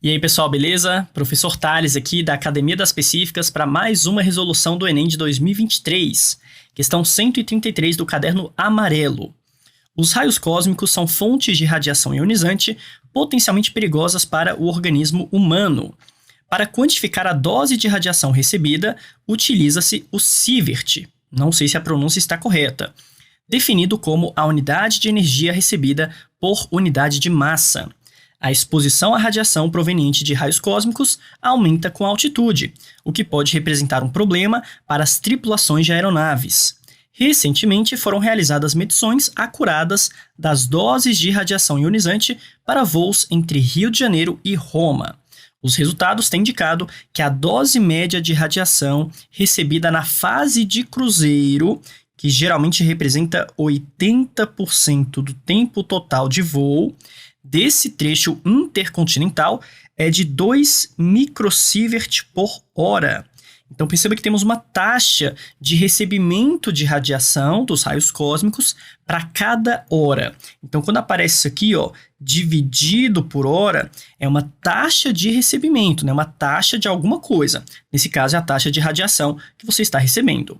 E aí, pessoal, beleza? Professor Tales aqui da Academia das Específicas para mais uma resolução do Enem de 2023. Questão 133 do caderno amarelo. Os raios cósmicos são fontes de radiação ionizante potencialmente perigosas para o organismo humano. Para quantificar a dose de radiação recebida, utiliza-se o sievert, não sei se a pronúncia está correta, definido como a unidade de energia recebida por unidade de massa. A exposição à radiação proveniente de raios cósmicos aumenta com a altitude, o que pode representar um problema para as tripulações de aeronaves. Recentemente foram realizadas medições acuradas das doses de radiação ionizante para voos entre Rio de Janeiro e Roma. Os resultados têm indicado que a dose média de radiação recebida na fase de cruzeiro, que geralmente representa 80% do tempo total de voo, desse trecho intercontinental é de 2 microsievert por hora. Então perceba que temos uma taxa de recebimento de radiação dos raios cósmicos para cada hora. Então quando aparece isso aqui, dividido por hora, é uma taxa de recebimento, né? Uma taxa de alguma coisa. Nesse caso é a taxa de radiação que você está recebendo.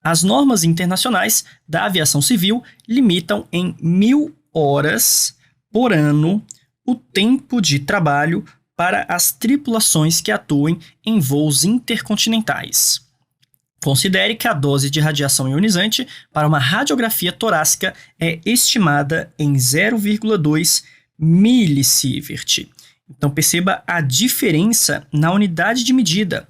As normas internacionais da aviação civil limitam em 1000 horas por ano o tempo de trabalho para as tripulações que atuem em voos intercontinentais. Considere que a dose de radiação ionizante para uma radiografia torácica é estimada em 0,2 milisievert. Então perceba a diferença na unidade de medida.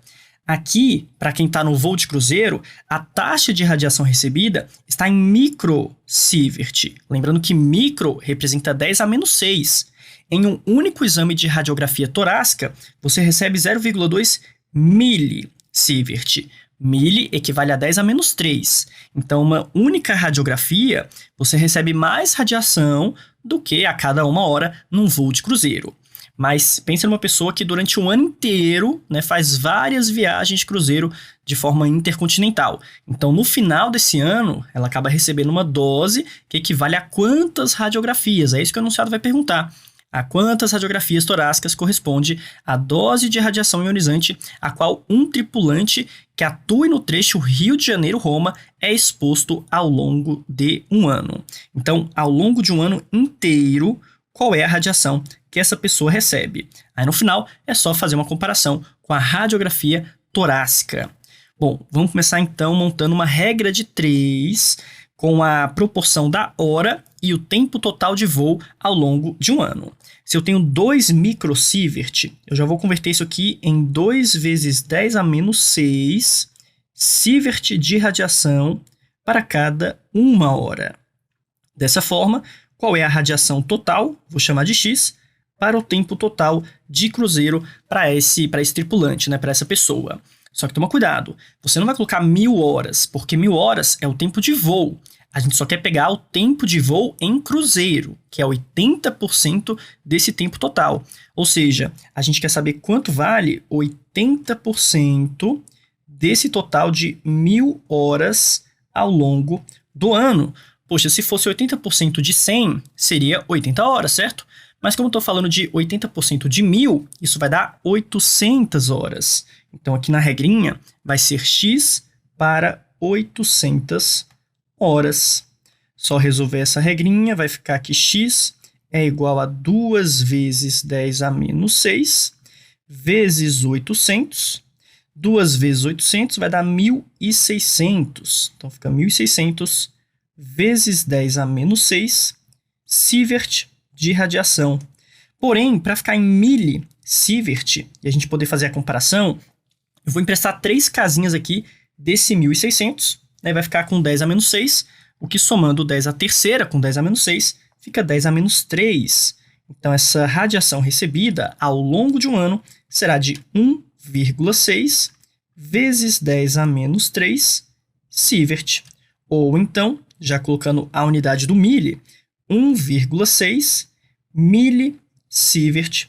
Aqui, para quem está no voo de cruzeiro, a taxa de radiação recebida está em microsievert. Lembrando que micro representa 10 a menos 6. Em um único exame de radiografia torácica, você recebe 0,2 milisievert. Mili equivale a 10 a menos 3. Então, uma única radiografia, você recebe mais radiação do que a cada 1 hora num voo de cruzeiro. Mas pense numa pessoa que durante um ano inteiro, né, faz várias viagens de cruzeiro de forma intercontinental. Então, no final desse ano, ela acaba recebendo uma dose que equivale a quantas radiografias? É isso que o enunciado vai perguntar. A quantas radiografias torácicas corresponde a dose de radiação ionizante a qual um tripulante que atue no trecho Rio de Janeiro-Roma é exposto ao longo de um ano. Então, ao longo de um ano inteiro, qual é a radiação que essa pessoa recebe? Aí no final é só fazer uma comparação com a radiografia torácica. Bom, vamos começar então montando uma regra de 3 com a proporção da hora e o tempo total de voo ao longo de um ano. Se eu tenho 2 microsievert, eu já vou converter isso aqui em 2 vezes 10 a menos 6 sievert de radiação para cada 1 hora. Dessa forma, qual é a radiação total, vou chamar de X, para o tempo total de cruzeiro para esse tripulante, né, para essa pessoa. Só que toma cuidado, você não vai colocar 1000 horas, porque 1000 horas é o tempo de voo. A gente só quer pegar o tempo de voo em cruzeiro, que é 80% desse tempo total. Ou seja, a gente quer saber quanto vale 80% desse total de 1000 horas ao longo do ano. Poxa, se fosse 80% de 100, seria 80 horas, certo? Mas como eu estou falando de 80% de 1000, isso vai dar 800 horas. Então aqui na regrinha vai ser X para 800 horas. Só resolver essa regrinha, vai ficar que X é igual a 2 vezes 10 a menos 6 vezes 800. 2 vezes 800 vai dar 1.600. Então fica 1.600 vezes 10 a menos 6 sievert de radiação. Porém, para ficar em milisievert e a gente poder fazer a comparação, eu vou emprestar 3 casinhas aqui desse 1.600, né? Vai ficar com 10 a menos 6, o que somando 10 à terceira com 10 a menos 6, fica 10 a menos 3. Então, essa radiação recebida ao longo de um ano será de 1,6 vezes 10 a menos 3 sievert. Ou então, já colocando a unidade do mili, 1,6 milisievert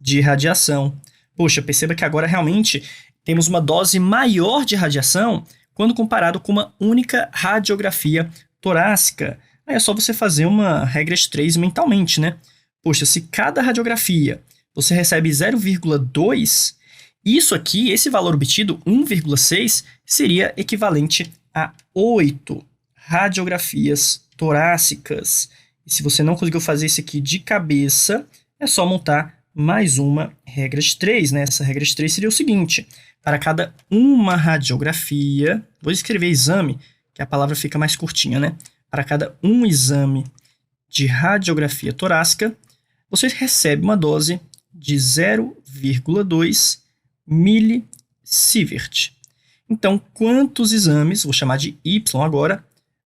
de radiação. Poxa, perceba que agora realmente temos uma dose maior de radiação quando comparado com uma única radiografia torácica. Aí é só você fazer uma regra de 3 mentalmente, né? Poxa, se cada radiografia você recebe 0,2. Isso aqui, esse valor obtido, 1,6, seria equivalente a 8 radiografias torácicas. E se você não conseguiu fazer isso aqui de cabeça, é só montar mais uma regra de 3, né? Essa regra de 3 seria o seguinte: para cada uma radiografia, vou escrever exame, que a palavra fica mais curtinha, né? Para cada um exame de radiografia torácica, você recebe uma dose de 0,2 milisievert. Então, quantos exames, vou chamar de Y agora,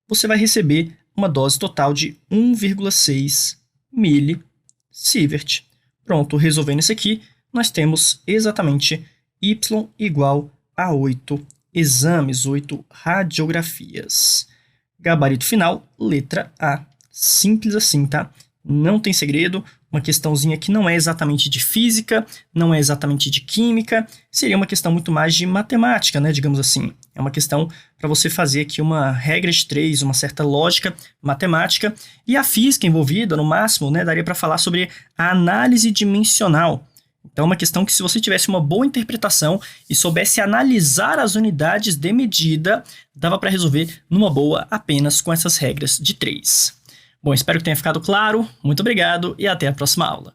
você vai receber uma dose total de 1,6 milisievert. Pronto, resolvendo isso aqui, nós temos exatamente Y igual a 8 exames, 8 radiografias. Gabarito final, letra A. Simples assim, tá? Não tem segredo, uma questãozinha que não é exatamente de física, não é exatamente de química, seria uma questão muito mais de matemática, né, digamos assim. É uma questão para você fazer aqui uma regra de 3, uma certa lógica matemática, e a física envolvida, no máximo, né, daria para falar sobre a análise dimensional. Então, é uma questão que, se você tivesse uma boa interpretação e soubesse analisar as unidades de medida, dava para resolver numa boa apenas com essas regras de 3. Bom, espero que tenha ficado claro. Muito obrigado e até a próxima aula.